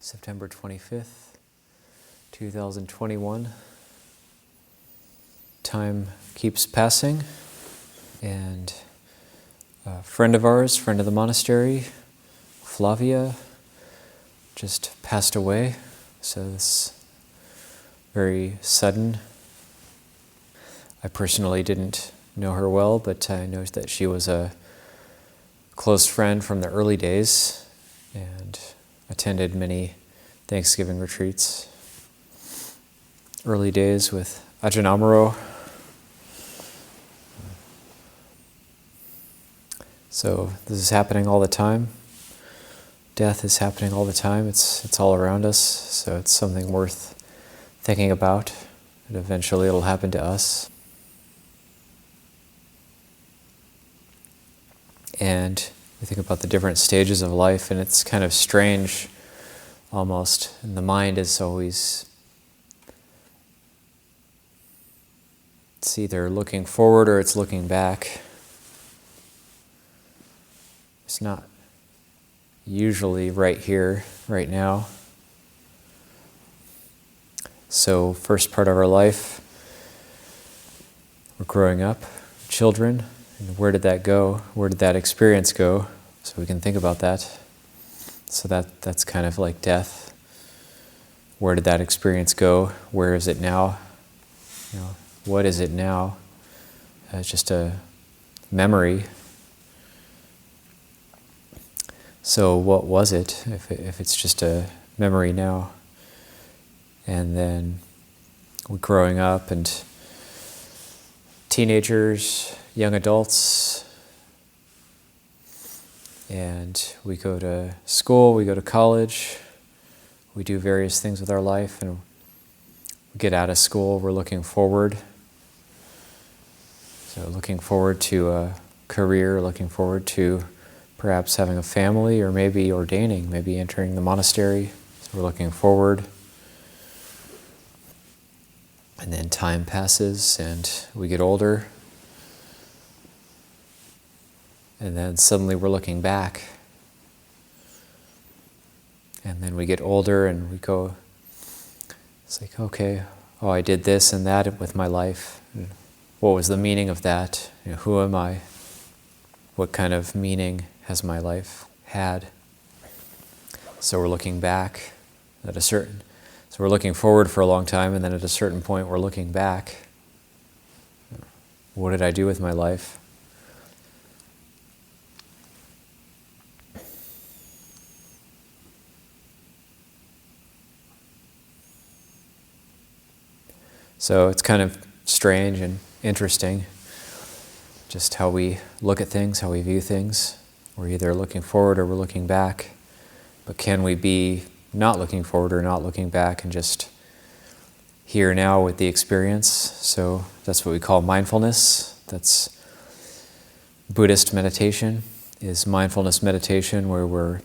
September 25th, 2021. Time keeps passing, and a friend of ours, friend of the monastery, Flavia, just passed away. So it's very sudden. I personally didn't know her well, but I know that she was a close friend from the early days and attended many Thanksgiving retreats. Early days with Ajahn Ñāṇiko. So this is happening all the time. Death is happening all the time. It's all around us. So it's something worth thinking about. And eventually it'll happen to us. And we think about the different stages of life, and it's kind of strange almost. And the mind is always, it's either looking forward or it's looking back. It's not usually right here, right now. So first part of our life, we're growing up, children. And where did that go? Where did that experience go? So we can think about that. So that's kind of like death. Where did that experience go? Where is it now? What is it now? It's just a memory. So what was it if it's just a memory now? And then we're growing up, and teenagers, young adults, and we go to school, we go to college, we do various things with our life, and we get out of school, we're looking forward. So looking forward to a career, looking forward to perhaps having a family, or maybe ordaining, maybe entering the monastery. So we're looking forward. And then time passes and we get older. And then suddenly we're looking back. And then we get older and we go, it's like, okay, I did this and that with my life. And what was the meaning of that? Who am I? What kind of meaning has my life had? So we're looking back so we're looking forward for a long time, and then at a certain point we're looking back. What did I do with my life? So it's kind of strange and interesting, just how we look at things, how we view things. We're either looking forward or we're looking back. But can we be not looking forward or not looking back and just here now with the experience? So that's what we call mindfulness. That's Buddhist meditation, is mindfulness meditation, where we're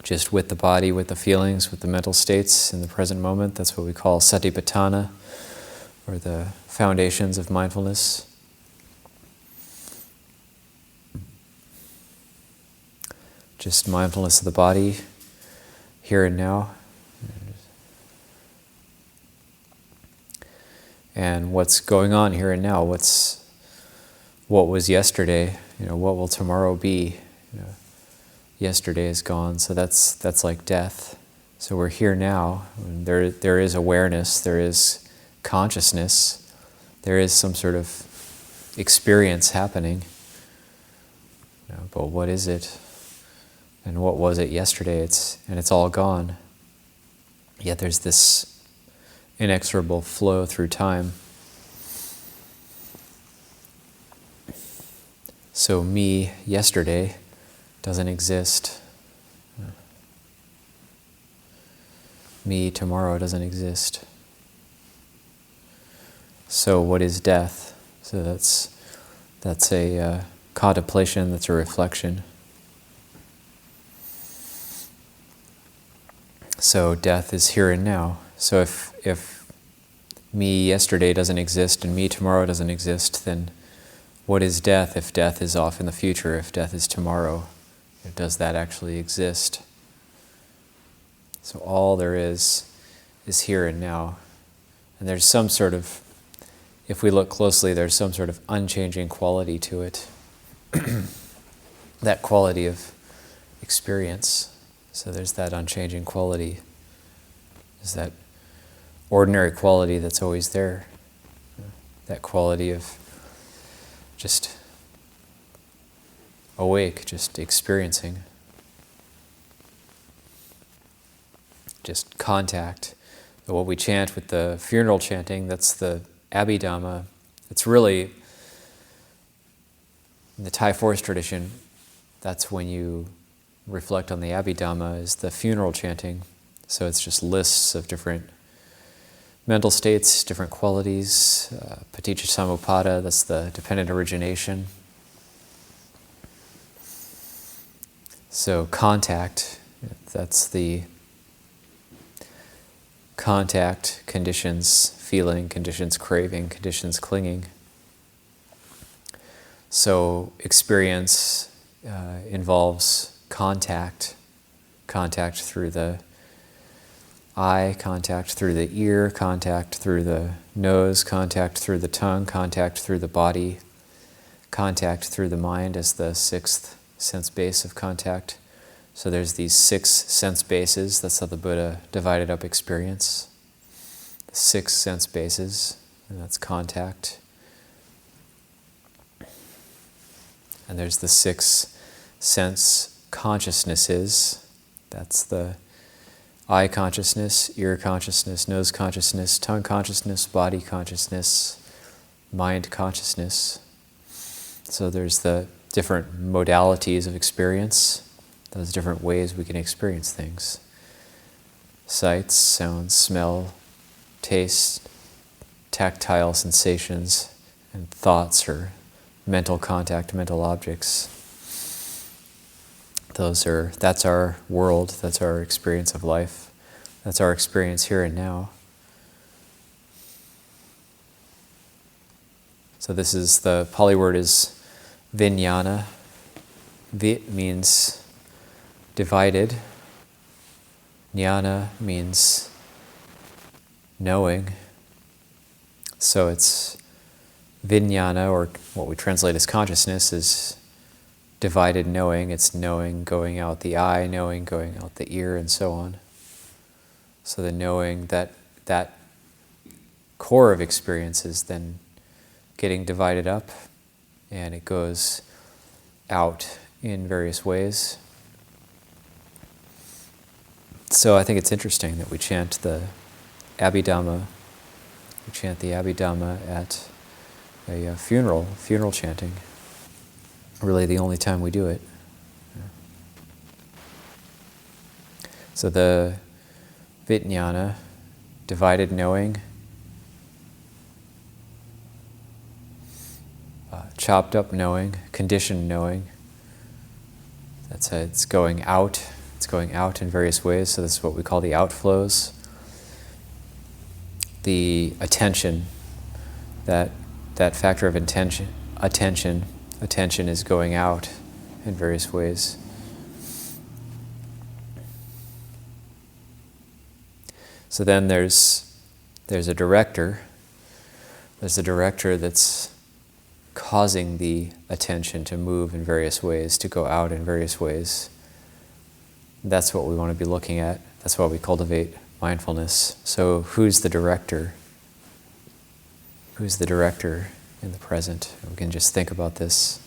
just with the body, with the feelings, with the mental states in the present moment. That's what we call satipatthana, or the foundations of mindfulness. Just mindfulness of the body, here and now. And what's going on here and now? What was yesterday? What will tomorrow be? Yesterday is gone, so that's like death. So we're here now. There is awareness, there is consciousness, there is some sort of experience happening. But what is it? And what was it yesterday? It's all gone. Yet there's this inexorable flow through time. So me yesterday doesn't exist. Me tomorrow doesn't exist. So what is death? So that's a contemplation, that's a reflection. So death is here and now. So if me yesterday doesn't exist and me tomorrow doesn't exist, then what is death if death is off in the future, if death is tomorrow? Does that actually exist? So all there is here and now. And there's some sort of, if we look closely, there's some sort of unchanging quality to it. That quality of experience. So there's that unchanging quality. There's that ordinary quality that's always there. That quality of just awake, just experiencing. Just contact. What we chant with the funeral chanting, that's the Abhidhamma. It's really, in the Thai forest tradition, that's when you reflect on the Abhidhamma, is the funeral chanting. So it's just lists of different mental states, different qualities. Paticca Samuppada, that's the dependent origination. So contact, that's the contact, conditions, feeling, conditions, craving, conditions, clinging. So experience involves contact through the eye, contact through the ear, contact through the nose, contact through the tongue, contact through the body, contact through the mind as the sixth sense base of contact. So there's these 6 sense bases. That's how the Buddha divided up experience. 6 sense bases, and that's contact. And there's the 6 sense consciousnesses. That's the eye consciousness, ear consciousness, nose consciousness, tongue consciousness, body consciousness, mind consciousness. So there's the different modalities of experience, those different ways we can experience things. Sights, sounds, smell, taste, tactile sensations, and thoughts or mental contact, mental objects. That's our world, that's our experience of life, that's our experience here and now. So this is, the Pali word is vijnana. Vit means divided. Jnana means knowing. So it's vijnana, or what we translate as consciousness, is divided knowing. It's knowing going out the eye, knowing going out the ear, and so on. So the knowing, that core of experience is then getting divided up, and it goes out in various ways. So I think it's interesting that we chant the Abhidhamma. We chant the Abhidhamma at a funeral chanting. Really the only time we do it. So the vijnana, divided knowing, chopped up knowing, conditioned knowing. It's going out. It's going out in various ways. So this is what we call the outflows. The attention, that factor of attention is going out in various ways. So then there's a director. There's a director that's causing the attention to move in various ways, to go out in various ways. That's what we want to be looking at. That's why we cultivate mindfulness. So who's the director? Who's the director in the present? We can just think about this.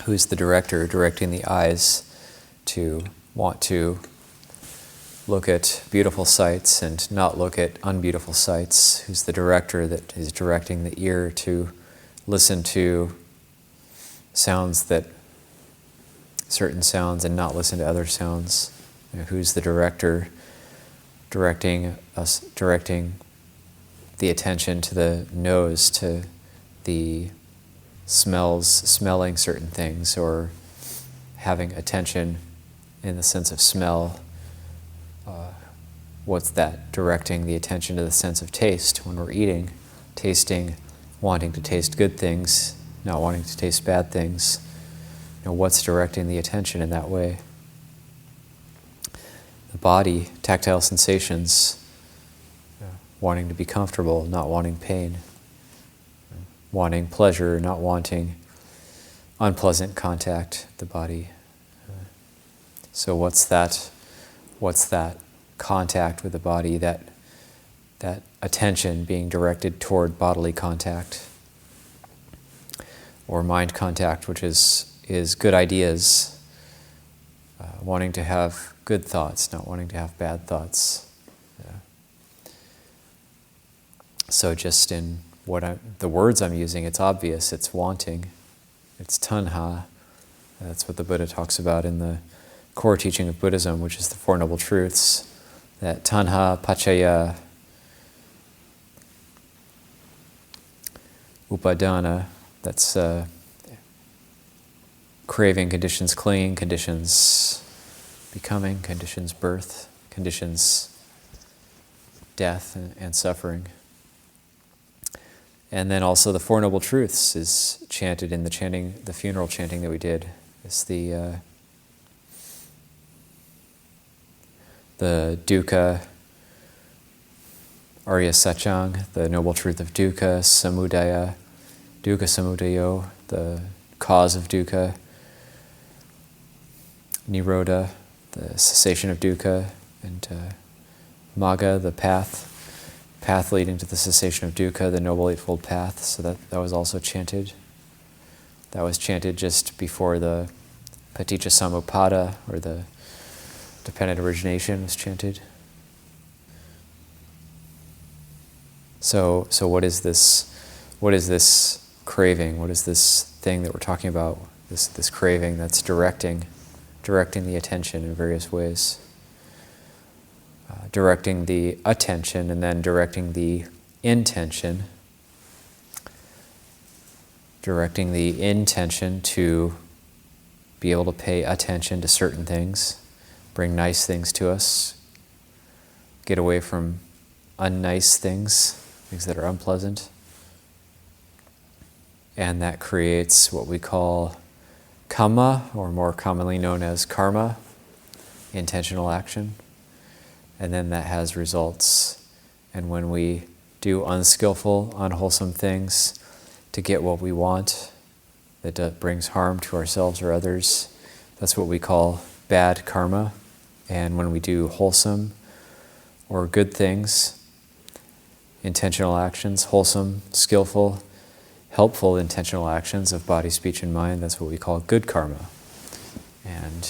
Who's the director directing the eyes to want to look at beautiful sights and not look at unbeautiful sights? Who's the director that is directing the ear to listen to certain sounds and not listen to other sounds? Who's the director directing the attention to the nose, to the smells, smelling certain things, or having attention in the sense of smell? What's that directing the attention to the sense of taste when we're eating, tasting, wanting to taste good things, not wanting to taste bad things? what's directing the attention in that way? The body, tactile sensations, wanting to be comfortable, not wanting pain, wanting pleasure, not wanting unpleasant contact, the body. So what's that contact with the body, that attention being directed toward bodily contact? Or mind contact, which is good ideas, wanting to have good thoughts, not wanting to have bad thoughts. So just in the words I'm using, it's obvious, it's wanting, it's tanha. That's what the Buddha talks about in the core teaching of Buddhism, which is the Four Noble Truths, that tanha, paccaya, upadana, that's craving conditions, clinging conditions, becoming conditions, birth conditions, death and suffering. And then also the Four Noble Truths is chanted in the funeral chanting that we did. It's the dukkha, arya satchang, the noble truth of dukkha, samudaya, dukkha samudayo, the cause of dukkha, nirodha, the cessation of dukkha, and magga, the path leading to the cessation of dukkha, the Noble Eightfold Path. So that was also chanted. That was chanted just before the Paticca Samuppada, or the dependent origination, was chanted. So what is this? What is this craving? What is this thing that we're talking about? This craving that's directing the attention in various ways. Directing the attention and then directing the intention. Directing the intention to be able to pay attention to certain things, bring nice things to us, get away from unnice things that are unpleasant. And that creates what we call kamma, or more commonly known as karma, intentional action. And then that has results. And when we do unskillful, unwholesome things to get what we want, that brings harm to ourselves or others, that's what we call bad karma. And when we do wholesome or good things, intentional actions, wholesome, skillful, helpful intentional actions of body, speech, and mind, that's what we call good karma. And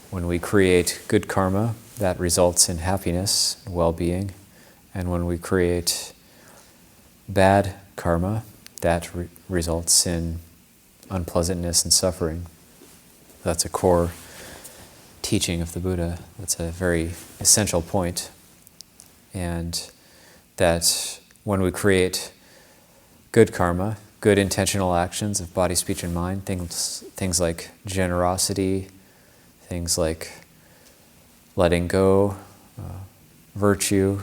when we create good karma, that results in happiness and well-being. And when we create bad karma, that results in unpleasantness and suffering. That's a core teaching of the Buddha. That's a very essential point. And that when we create good karma, good intentional actions of body, speech, and mind, things like generosity, things like letting go, virtue,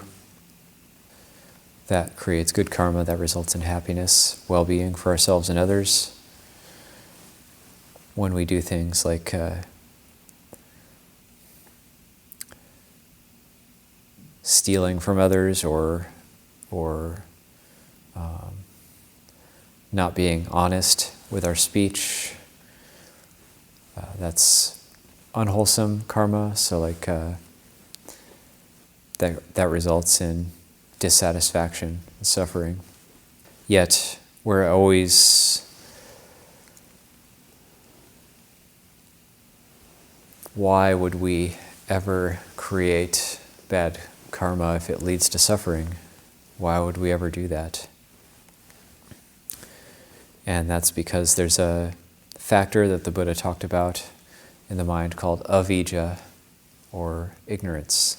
that creates good karma, that results in happiness, well-being for ourselves and others. When we do things like stealing from others or not being honest with our speech, that's unwholesome karma. So like that results in dissatisfaction and suffering. Yet we're always why would we ever create bad karma if it leads to suffering? Why would we ever do that? And that's because there's a factor that the Buddha talked about in the mind called avijja, or ignorance.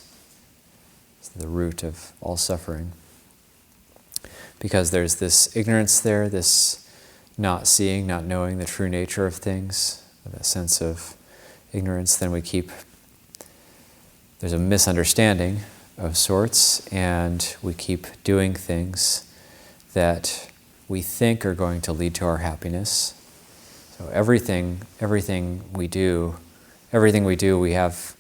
It's the root of all suffering. Because there's this ignorance there, this not seeing, not knowing the true nature of things, that sense of ignorance, then there's a misunderstanding of sorts, and we keep doing things that we think are going to lead to our happiness. So everything we do, we have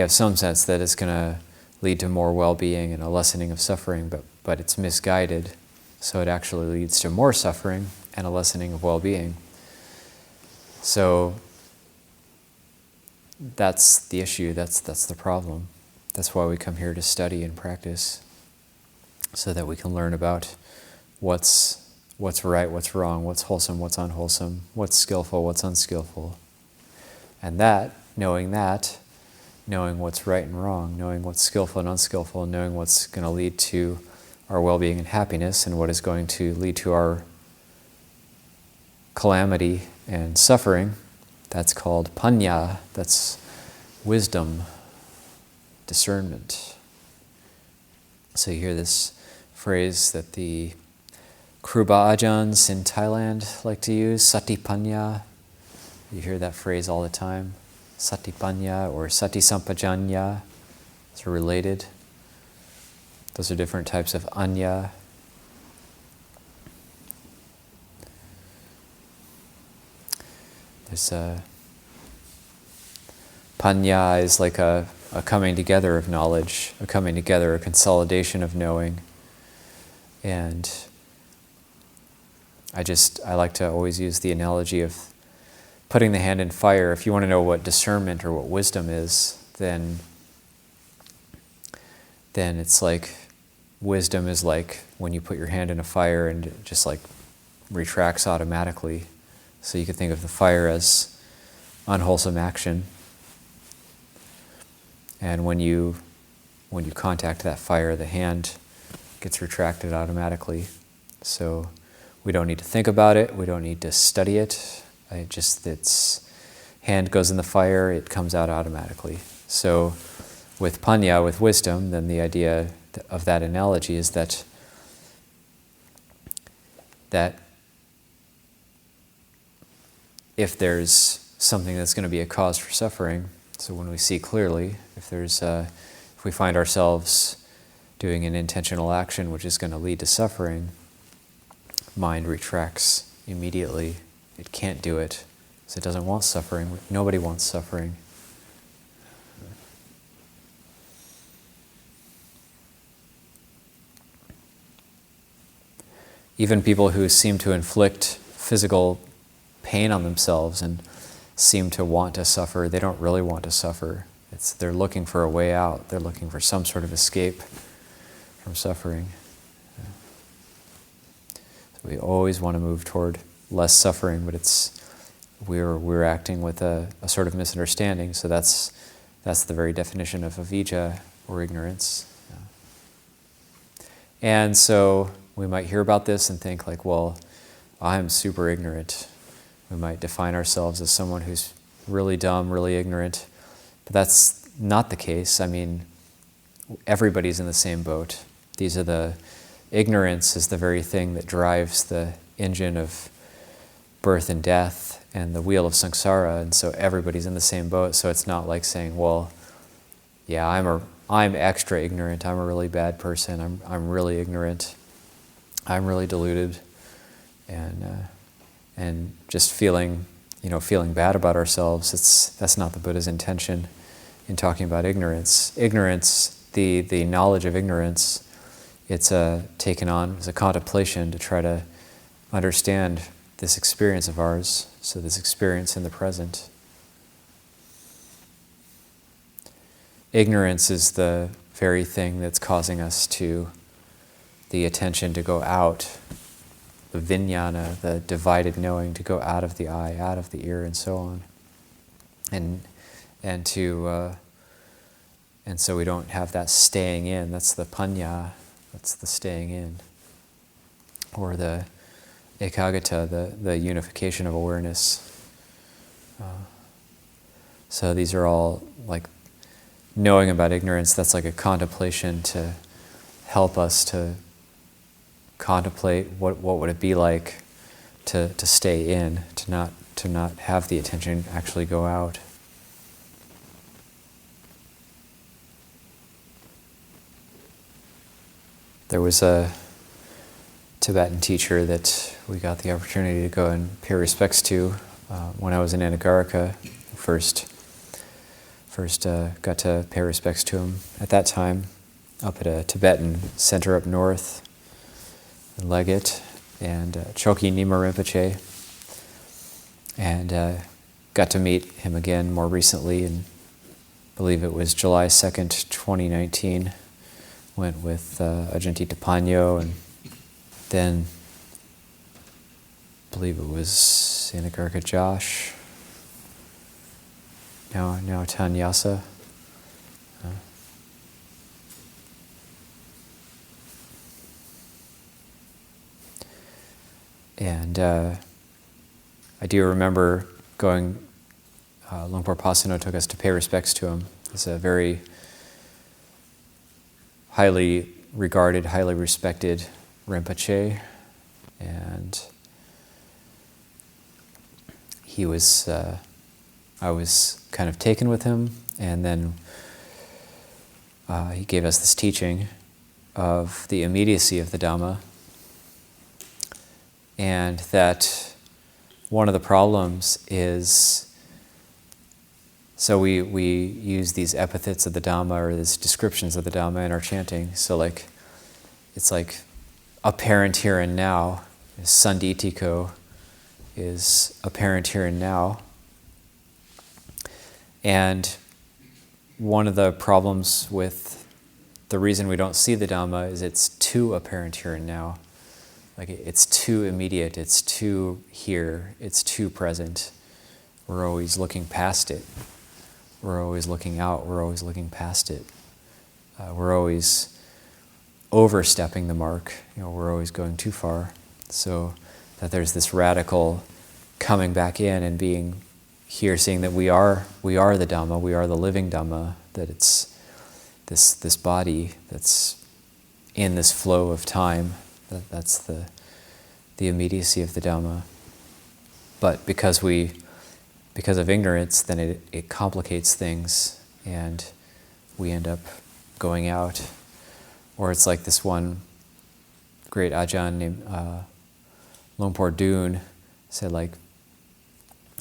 some sense that it's going to lead to more well-being and a lessening of suffering, but it's misguided, so it actually leads to more suffering and a lessening of well-being. So that's the issue, that's the problem. That's why we come here to study and practice, so that we can learn about what's right, what's wrong, what's wholesome, what's unwholesome, what's skillful, what's unskillful. And knowing what's right and wrong, knowing what's skillful and unskillful, knowing what's going to lead to our well-being and happiness, and what is going to lead to our calamity and suffering, that's called panya, that's wisdom, discernment. So you hear this phrase that the Kruba Ajahns in Thailand like to use, satipanya. You hear that phrase all the time, satipanya or sati sampajanya. Those are related. Those are different types of anya. There's panya is like a coming together of knowledge, a coming together, a consolidation of knowing. And I like to always use the analogy of putting the hand in fire. If you want to know what discernment or what wisdom is, then it's like, wisdom is like when you put your hand in a fire and it just like retracts automatically. So you could think of the fire as unwholesome action. And when you contact that fire, the hand gets retracted automatically. So we don't need to think about it. We don't need to study it. Its hand goes in the fire, it comes out automatically. So with panya, with wisdom, then the idea of that analogy is that if there's something that's going to be a cause for suffering, so when we see clearly, if we find ourselves doing an intentional action which is going to lead to suffering, mind retracts immediately. It can't do it, because it doesn't want suffering. Nobody wants suffering. Even people who seem to inflict physical pain on themselves and seem to want to suffer, they don't really want to suffer. They're looking for a way out. They're looking for some sort of escape from suffering. So we always want to move toward less suffering, but we're acting with a sort of misunderstanding. So that's the very definition of avijja, or ignorance. And so we might hear about this and think like, well, I'm super ignorant. We might define ourselves as someone who's really dumb, really ignorant. But that's not the case. I mean, everybody's in the same boat. Ignorance is the very thing that drives the engine of birth and death and the wheel of samsara, and so everybody's in the same boat. So it's not like saying, well, yeah, I'm extra ignorant, I'm a really bad person, I'm really ignorant, I'm really deluded, and just feeling bad about ourselves. That's not the Buddha's intention in talking about ignorance. Ignorance, the knowledge of ignorance, it's taken on as a contemplation to try to understand this experience of ours, so this experience in the present. Ignorance is the very thing that's causing us the attention to go out, the vijnana, the divided knowing, to go out of the eye, out of the ear, and so on. And so we don't have that staying in. That's the panya, that's the staying in. Or the ekaggata, the unification of awareness. So these are all like knowing about ignorance. That's like a contemplation to help us to contemplate what would it be like to stay in, to not have the attention actually go out. There was a Tibetan teacher that we got the opportunity to go and pay respects to when I was in Anagarika. First got to pay respects to him at that time up at a Tibetan center up north in Leggett, and Choki Nyima Rinpoche, and got to meet him again more recently, and I believe it was July 2nd, 2019. Went with Ajahn Ñāṇiko, and then I believe it was Anagarika Josh, now Tanyasa. And I do remember going, Luangpur Pasano took us to pay respects to him. He's a very highly regarded, highly respected Rinpoche, and he was, I was kind of taken with him, and then he gave us this teaching of the immediacy of the Dhamma, and that one of the problems is, so we use these epithets of the Dhamma or these descriptions of the Dhamma in our chanting. So like, it's like apparent here and now. Sanditiko is apparent here and now. And one of the problems with the reason we don't see the Dhamma is it's too apparent here and now. Like it's too immediate, it's too here, it's too present. We're always looking past it. We're always looking out, we're always looking past it. We're always overstepping the mark, we're always going too far. So that there's this radical coming back in and being here, seeing that we are the Dhamma, we are the living Dhamma, that it's this body that's in this flow of time. That's the immediacy of the Dhamma. But because of ignorance, then it complicates things, and we end up going out. Or it's like this one great Ajahn named Luangpur Dun said, like,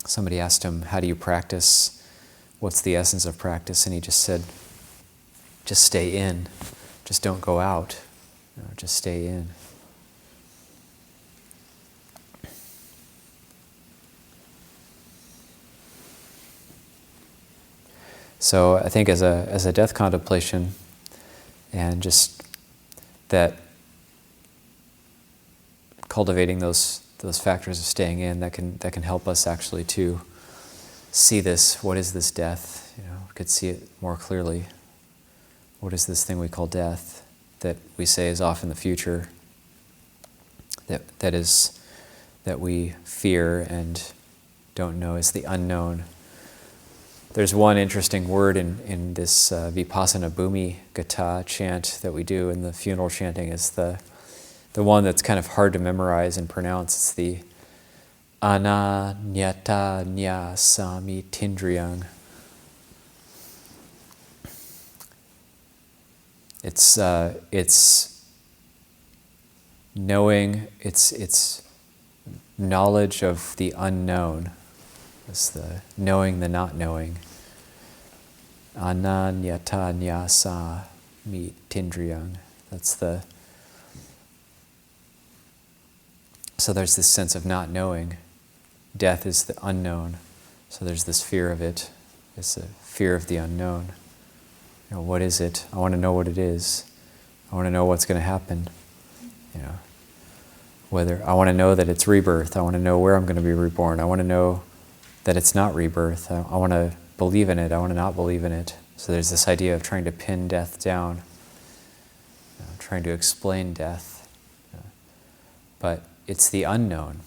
somebody asked him, how do you practice? What's the essence of practice? And he just said, just stay in. Just don't go out. Just stay in. So I think as a death contemplation, and just that cultivating those factors of staying in, that can help us actually to see this. What is this death? We could see it more clearly. What is this thing we call death that we say is off in the future? That we fear and don't know is the unknown. There's one interesting word in this Vipassana Bhumi Gata chant that we do in the funeral chanting, is the one that's kind of hard to memorize and pronounce. It's the Ananyata Nya Sami Tindriyang. It's knowing, it's knowledge of the unknown. It's the knowing the not knowing. Ananyata Nyasa Mi Tindriyang. So there's this sense of not knowing. Death is the unknown. So there's this fear of it. It's a fear of the unknown. What is it? I want to know what it is. I want to know what's going to happen. Whether I want to know that it's rebirth. I want to know where I'm going to be reborn. I want to know that it's not rebirth. I want to believe in it. I want to not believe in it. So there's this idea of trying to pin death down, trying to explain death. But it's the unknown.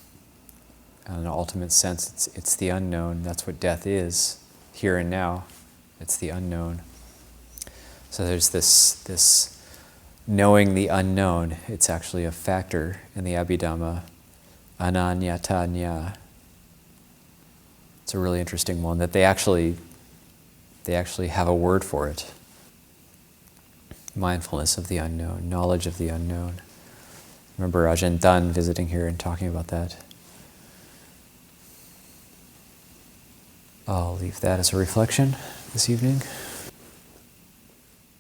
In an ultimate sense, it's the unknown. That's what death is, here and now. It's the unknown. So there's this knowing the unknown. It's actually a factor in the Abhidhamma, Ananyata Nya. It's a really interesting one that they actually have a word for it. Mindfulness of the unknown, knowledge of the unknown. Remember Ajahn Ñāṇiko visiting here and talking about that. I'll leave that as a reflection this evening.